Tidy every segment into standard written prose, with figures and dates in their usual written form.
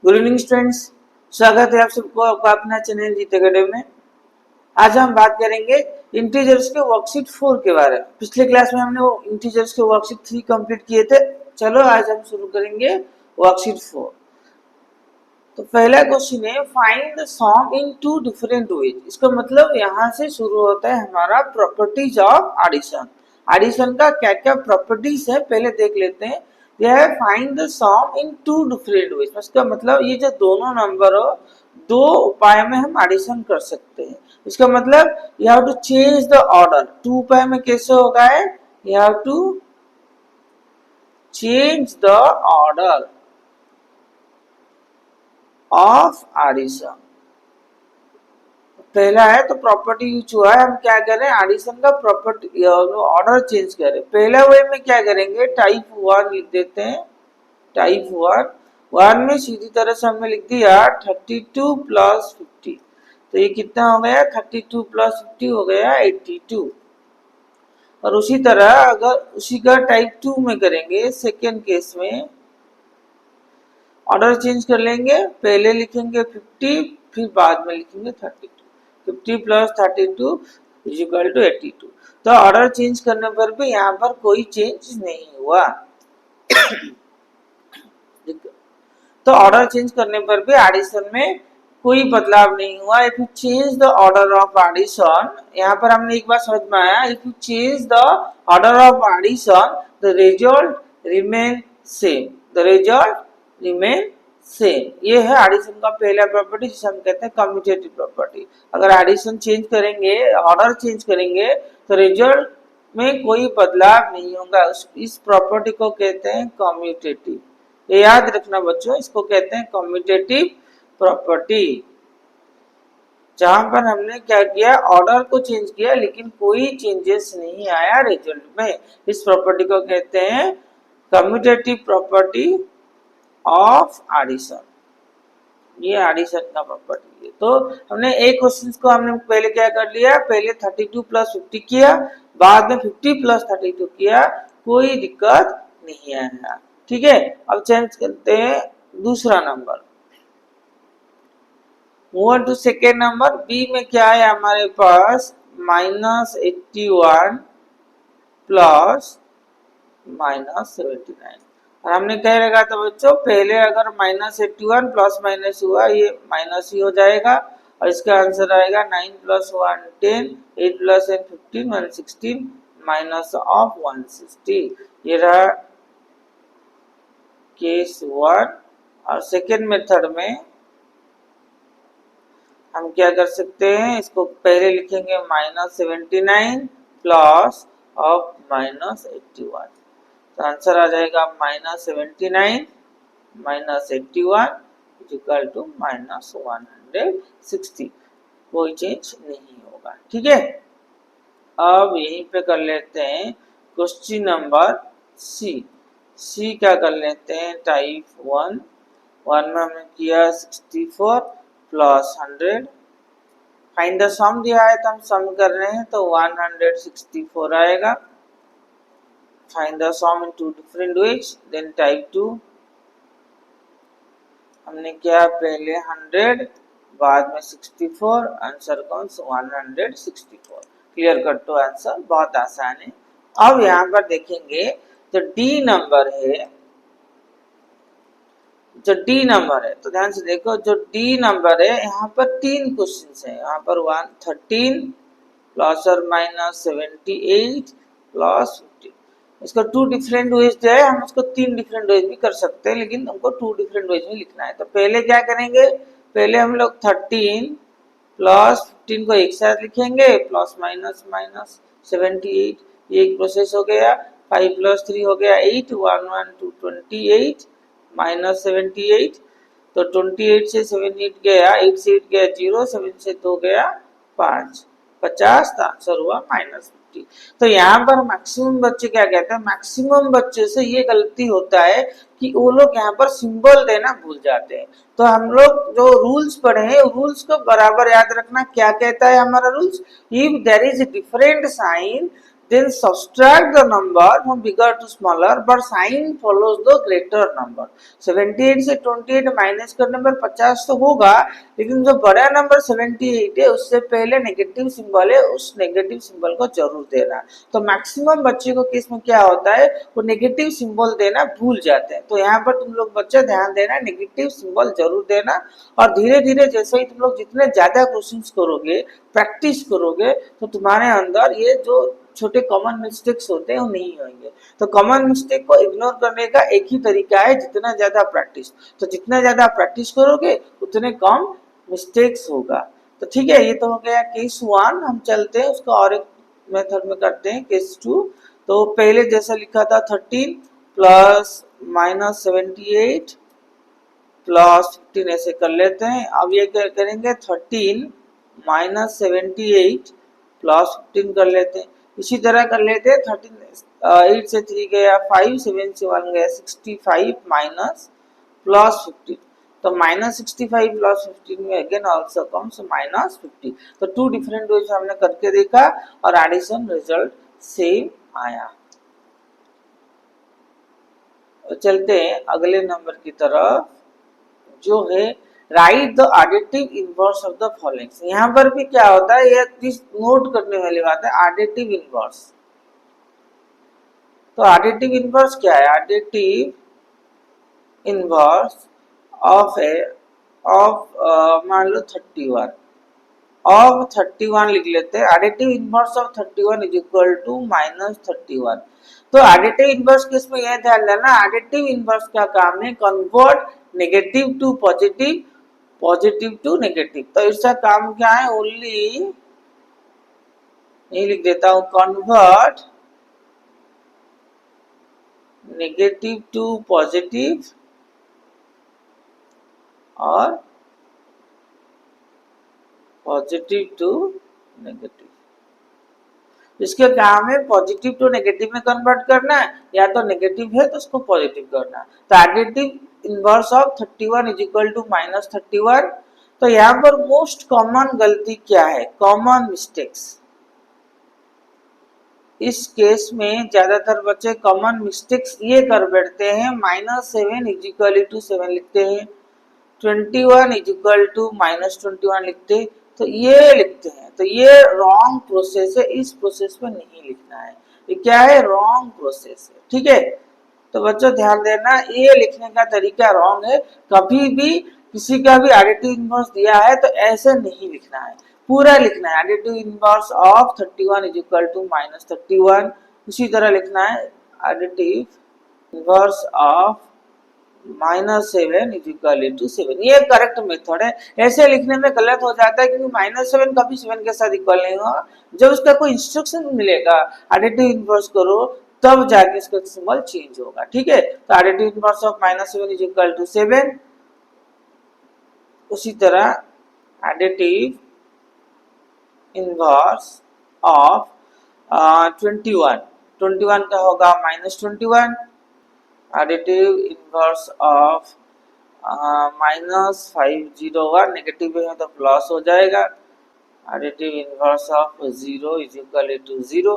Good evening students, स्वागत है आप सबको आपका अपना चैनल जीत अकेडमी में। आज हम बात करेंगे इंटीजर्स के वर्कशीट 4 के बारे में। पिछले क्लास में हमने वो इंटीजर्स के वर्कशीट 3 कंप्लीट किए थे। चलो आज हम शुरू करेंगे वर्कशीट 4। तो पहला क्वेश्चन है find the sum in two different ways. इसका मतलब यहाँ से शुरू होता है हमारा प्रॉपर्टीज ऑफ एडिशन। एडिशन का क्या क्या प्रॉपर्टीज है पहले देख लेते हैं। यह है find the sum in two different ways. इसका मतलब ये जो दोनों नंबर हो दो उपाय में हम एडिशन कर सकते हैं। इसका मतलब you have to change the order. Two उपाय में कैसे होगा है, you have to change the order of addition. पहला है तो प्रॉपर्टी यूज हुआ है, हम क्या करें एडिशन का प्रॉपर्टी ऑर्डर चेंज करें। पहला वे में क्या करेंगे टाइप 1 लिख देते हैं। टाइप 1 में सीधी तरह से हमने लिख दिया 32 प्लस 50। तो ये कितना हो गया 32 प्लस 50 हो गया 82। और उसी तरह अगर उसी का टाइप 2 में करेंगे सेकेंड केस में ऑर्डर चेंज कर लेंगे। पहले लिखेंगे 50 फिर बाद में लिखेंगे 32। 50 प्लस 32 इज इक्वल टू 82। तो ऑर्डर चेंज करने पर भी यहाँ पर कोई चेंज नहीं हुआ। तो ऑर्डर चेंज करने पर भी एडिशन में कोई बदलाव नहीं हुआ। If you change the order of addition, यहाँ पर हमने एक बार समझ में आया, if you change the order of addition the result remain same. The result remain same. ये है एडिशन का पहला प्रॉपर्टी जिसे हम कहते हैं कम्यूटेटिव प्रॉपर्टी। अगर एडिशन चेंज करेंगे, ऑर्डर चेंज करेंगे तो रिजल्ट में कोई बदलाव नहीं होगा। इस प्रॉपर्टी को कहते हैं कम्यूटेटिव। ये याद रखना बच्चों, इसको कहते हैं कम्यूटेटिव प्रॉपर्टी। जहां पर हमने क्या किया ऑर्डर को चेंज किया लेकिन कोई चेंजेस नहीं आया रिजल्ट में। इस प्रॉपर्टी को कहते हैं कम्यूटेटिव प्रॉपर्टी ऑफ एडिशन। ये एडिशन का प्रॉपर्टी है। तो हमने एक क्वेश्चन को हमने पहले क्या कर लिया, पहले 32 प्लस 50 किया, बाद में 50 प्लस 32 किया, कोई दिक्कत नहीं आया। ठीक है, अब चेंज करते हैं दूसरा number. Move to second number. B में क्या है हमारे पास -81 प्लस -79। और हमने क्या लगा था बच्चों, पहले अगर -81 प्लस माइनस हुआ ये माइनस ही हो जाएगा और इसका आंसर आएगा 9 प्लस 1 10, 8 प्लस 1 15, 116 माइनस ऑफ 160। ये रहा केस 1। और सेकेंड मेथड में हम क्या कर सकते हैं, इसको पहले लिखेंगे -79 प्लस ऑफ -81। तो आंसर आ जाएगा -79 -81 इक्वल टू -160। कोई चेंज नहीं होगा। ठीक है, अब यहीं पे कर लेते हैं क्वेश्चन नंबर सी। सी क्या कर लेते हैं टाइप 1 में हमने किया 64 प्लस 100। फाइंड द सम दिया है तो हम सम कर रहे हैं तो 164 आएगा। Find the sum in two different ways. Then type 2 हमने किया पहले 100 बाद में 64, आंसर कौन 164। क्लियर कट तो आंसर बहुत आसान है। अब यहाँ पर देखेंगे जो डी नंबर है, जो डी नंबर है तो ध्यान से देखो, जो डी नंबर है यहाँ पर 3 क्वेश्चन है। यहाँ पर 113 प्लस और माइनस 78 प्लस 50। इसको 2 डिफरेंट वेज जो है, हम इसको 3 डिफरेंट वेज भी कर सकते हैं लेकिन हमको 2 डिफरेंट वेज में लिखना है। तो पहले क्या करेंगे, पहले हम लोग 13 प्लस 15 को एक साथ लिखेंगे, प्लस माइनस माइनस 78, ये एक प्रोसेस हो गया। 5 प्लस 3 हो गया 8, 1 1 2 28 माइनस 78। तो 28 से 78 गया, 8 से 8 गया 0, 7 से 2 गया 5, 50। तो आंसर हुआ -50। तो यहाँ पर मैक्सिमम बच्चे क्या कहते हैं, मैक्सिमम बच्चे से ये गलती होता है कि वो लोग यहाँ पर सिंबल देना भूल जाते हैं। तो हम लोग जो रूल्स पढ़े हैं रूल्स को बराबर याद रखना। क्या कहता है हमारा rules, if there is different sign then subtract the number from bigger to smaller but sign follows the greater number. 78 से 28 माइनस करने पर 50 तो होगा, लेकिन जो बड़ा नंबर 78 है उससे पहले नेगेटिव सिंबल है, उस नेगेटिव सिंबल को जरूर देना। तो मैक्सिमम बच्चे को केस में क्या होता है, वो नेगेटिव सिंबल देना भूल जाते हैं। तो यहाँ पर तुम लोग बच्चे ध्यान देना, नेगेटिव सिंबल जरूर देना। और धीरे धीरे जैसे ही तुम लोग जितने ज्यादा क्वेश्चंस करोगे, प्रैक्टिस करोगे, तो तुम्हारे अंदर ये जो छोटे कॉमन मिस्टेक्स होते हैं वो नहीं होंगे। तो कॉमन मिस्टेक को इग्नोर करने का एक ही तरीका है, जितना ज्यादा प्रैक्टिस। तो जितना ज्यादा प्रैक्टिस करोगे उतने कम मिस्टेक्स होगा। तो ठीक है, ये तो हो गया केस 1। हम चलते हैं उसका और एक मेथड में करते हैं, केस 2। तो पहले जैसा लिखा था 13 प्लस माइनस 78 प्लस 15 ऐसे कर लेते हैं। अब ये क्या करेंगे, 13 माइनस 78 प्लस 15 कर लेते हैं। इसी तरह कर लेते हैं 13 8 से 3 गया 5, 7 से 1 गया 65 माइनस प्लस 15। तो माइनस 65 प्लस 15 में अगेन ऑल्सो कम्स माइनस 50। तो टू डिफरेंट वेज हमने करके देखा और एडिशन रिजल्ट सेम आया। तो चलते हैं अगले नंबर की तरफ, जो है right the additive inverse of the following. यहाँ पर भी क्या होता है, ये नोट करने वाली बात है, एडिटिव इनवर्स। तो एडिटिव इनवर्स क्या है, एडिटिव इनवर्स ऑफ मान लो 31 ऑफ 31 लिख लेते हैं। Additive inverse of 31 is equal to minus 31। तो एडिटिव इनवर्स केस में यह ध्यान देना, एडिटिव इनवर्स का काम है convert negative to positive, positive to negative. तो इसका काम क्या है, ओनली ये लिख देता हूं, कन्वर्ट नेगेटिव टू पॉजिटिव और पॉजिटिव टू नेगेटिव। इसके काम है पॉजिटिव टू नेगेटिव में कन्वर्ट करना है, या तो नेगेटिव है तो उसको पॉजिटिव करना है। तो additive inverse of 31 is equal to minus 31। तो यहाँ पर मोस्ट कॉमन गलती क्या है, कॉमन मिस्टेक्स। इस केस में ज्यादातर बच्चे कॉमन मिस्टेक्स ये कर बैठते हैं, माइनस 7 इज इक्वल टू 7 लिखते हैं, 21 इज इक्वल टू माइनस 21 लिखते हैं। तो ये लिखते हैं, तो ये रॉन्ग प्रोसेस है, इस प्रोसेस में नहीं लिखना है। ये क्या है, रॉन्ग प्रोसेस है। ठीक है, तो बच्चों ध्यान देना, ये लिखने का तरीका रॉन्ग है। कभी भी किसी का भी एडिटिव इनवर्स दिया है तो ऐसे नहीं लिखना है, पूरा लिखना है। Additive inverse of 31 is equal to minus 31। उसी तरह लिखना है additive inverse of minus 7 is equal to 7। ये करेक्ट मेथड है। ऐसे लिखने में गलत हो जाता है क्योंकि माइनस 7 कभी 7 के साथ इक्वल नहीं होगा। जब उसका कोई इंस्ट्रक्शन मिलेगा एडिटिव इनवर्स करो, तब जाके इसका सिंबल चेंज होगा। ठीक है, तो additive inverse of minus 7 is equal to 7। उसी तरह एडिटिव इनवर्स ऑफ 21 का होगा minus 21। Additive inverse of minus 501, negative है तो प्लस हो जाएगा। Additive inverse of 0 is equal to 0।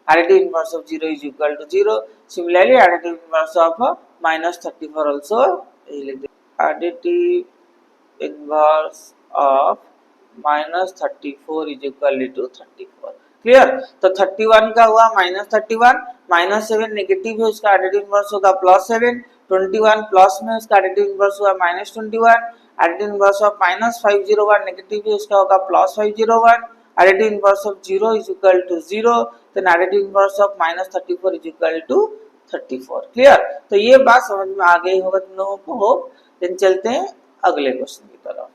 Additive inverse of 0 is equal to 0। Similarly additive inverse of minus 34 also लिख दे, additive inverse of minus 34 is equal to 34। Clear, तो 31 का हुआ minus 31, minus 7 negative है, उसका एडिटिव इनवर्स होगा plus 7। 21 plus में उसका एडिटिव इनवर्स हुआ minus 21। Additive inverse of minus 501 negative है, उसका होगा plus 501। Additive inverse of 0 is equal to 0, then additive inverse of minus 34 is equal to 34। Clear, तो ये बात समझ में आ गई होगा तुम लोगों को, होप। देन चलते हैं अगले क्वेश्चन की तरफ।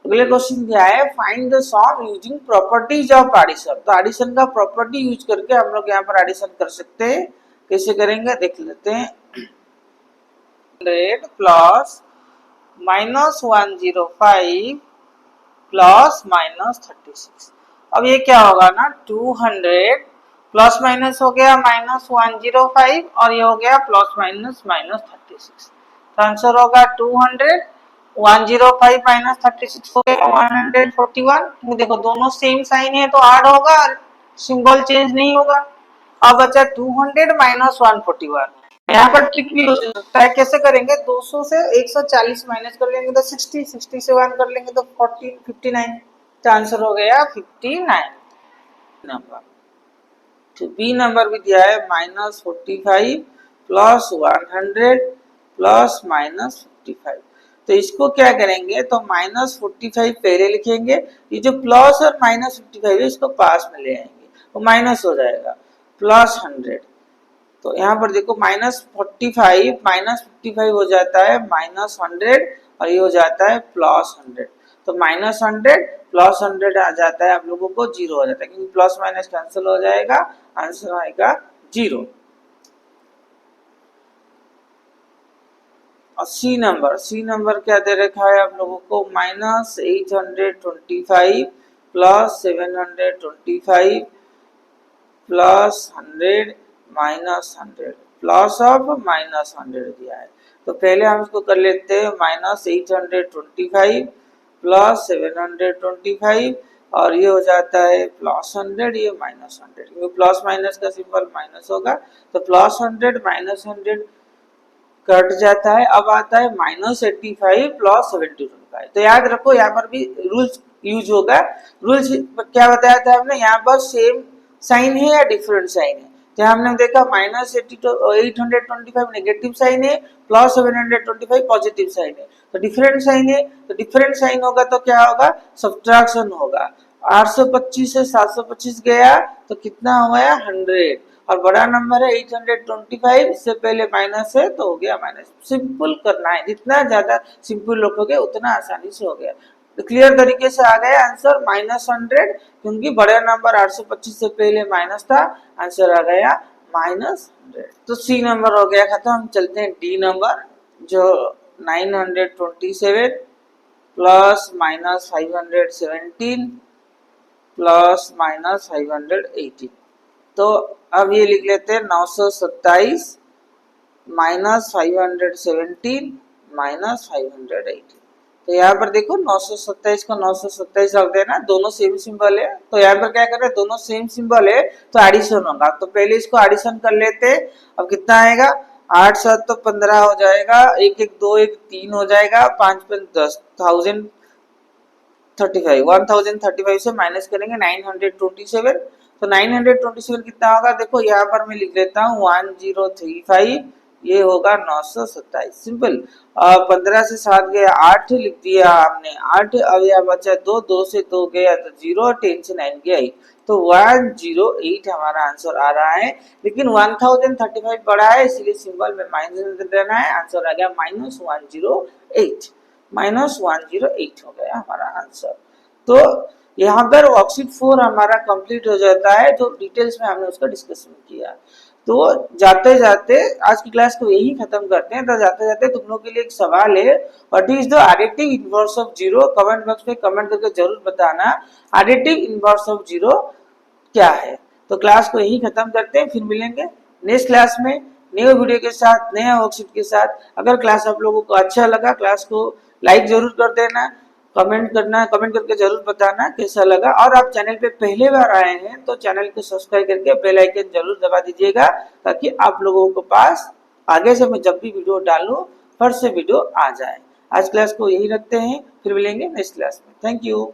अगले क्वेश्चन क्या है, find the sum using properties of addition. तो एडिशन का प्रॉपर्टी यूज करके हम लोग यहाँ पर एडिशन कर सकते हैं। कैसे करेंगे देख लेते हैं। 100 प्लस माइनस 105 प्लस माइनस 36। अब ये क्या होगा ना, 200 प्लस माइनस हो गया माइनस 105 और ये हो गया प्लस माइनस माइनस 36। तो आंसर होगा 200, 105 माइनस 36 हो गया 141। देखो दोनों सेम साइन है तो ऐड होगा, सिंबल चेंज नहीं होगा। अब बचा 200 माइनस 141। यहाँ पर ट्रिक भी हो सकता है, कैसे करेंगे, 200 से 140 माइनस कर लेंगे तो 60, 60 से 1 कर लेंगे तो 40, 59। तो आंसर हो गया 59 नंबर। तो बी नंबर भी दिया है -45 प्लस 100 प्लस -55। तो इसको क्या करेंगे, तो -45 पहले लिखेंगे, ये जो प्लस और -55 है इसको पास में ले आएंगे, वो माइनस हो जाएगा, प्लस 100। तो यहाँ पर देखो -45 हो जाता है -100 और ये हो जाता है +100। तो -100 +100 आ जाता है, आप लोगों को 0 हो जाता है, क्योंकि प्लस माइनस कैंसिल हो जाएगा, आंसर आएगा 0। और सी नंबर क्या दे रखा है आप लोगों को, -825 प्लस 725 प्लस 100 -100 प्लस ऑफ -100 दिया है। तो पहले हम इसको कर लेते हैं, -825 प्लस 725 और ये हो जाता है +100, ये -100, क्योंकि प्लस माइनस का सिंबल माइनस होगा। तो +100 -100 कट जाता है। अब आता है -85 प्लस 725। तो याद रखो यहाँ पर भी रूल्स यूज होगा। रूल्स क्या बताया था हमने, यहाँ पर सेम साइन है या डिफरेंट साइन है। तो हमने देखा -825 नेगेटिव साइन है, प्लस 725 पॉजिटिव साइन है। तो डिफरेंट साइन है, तो डिफरेंट साइन होगा तो क्या होगा, सब्ट्रैक्शन होगा। 825 से 725 गया तो कितना हो गया, 100। और बड़ा नंबर है 825, इससे पहले माइनस है तो हो गया माइनस। सिंपल करना है, जितना ज्यादा सिंपल रखोगे उतना आसानी से हो गया। तो क्लियर तरीके से आ गया आंसर -100, क्योंकि बड़ा नंबर 825 से पहले माइनस था, आंसर आ गया -100। तो सी नंबर हो गया खत्म। हम चलते हैं डी नंबर, जो 927 प्लस -517 प्लस -518। तो अब ये लिख लेते हैं 927 -517 -518। तो यहाँ पर देखो 927 को 927 रख देना, दोनों सेम सिंबल है। तो यहाँ पर क्या कर रहे हैं, दोनों सेम सिंबल है तो एडिशन होगा। तो पहले इसको एडिशन कर लेते हैं। अब कितना आएगा, 8 7 तो 15 हो जाएगा, 1 1 2 1 3 हो जाएगा, 5 5 10, 1035 से माइनस करेंगे 927। तो 927 कितना होगा, देखो यहाँ पर मैं लिख लेता हूँ 1035, ये होगा 927। सिंपल। 15 से 7 गया 8 लिख दिया हमने 8। अब यहाँ बचा 2, 2 से 2 गया तो 0, 10 से 9 गया 8। तो 108 हमारा आंसर आ रहा है। लेकिन 1035 बड़ा है, इसलिए सिंबल में माइनस देना है, आंसर आ गया -108। -108 हो गया हमारा आंसर। तो यहाँ पर वर्कशीट 4 हमारा कंप्लीट हो जाता है, जो डिटेल्स में हमने उसका डिस्कशन किया। तो जाते जाते आज की क्लास को यही खत्म करते हैं। तो जाते जाते तुम लोग के लिए एक सवाल है, what is the additive inverse of zero. Comment box में कमेंट करके जरूर बताना एडिटिव इनवर्स ऑफ जीरो क्या है। तो क्लास को यही खत्म करते हैं, फिर मिलेंगे नेक्स्ट क्लास में नए वीडियो के साथ, नए वर्कशीट के साथ। अगर क्लास आप लोगों को अच्छा लगा, क्लास को लाइक जरूर कर देना, कमेंट करना, कमेंट करके जरूर बताना कैसा लगा। और आप चैनल पे पहले बार आए हैं तो चैनल को सब्सक्राइब करके बेल आइकन जरूर दबा दीजिएगा, ताकि आप लोगों के पास आगे से मैं जब भी वीडियो डालूं फट से वीडियो आ जाए। आज क्लास को यही रखते हैं, फिर मिलेंगे नेक्स्ट क्लास में। Thank you.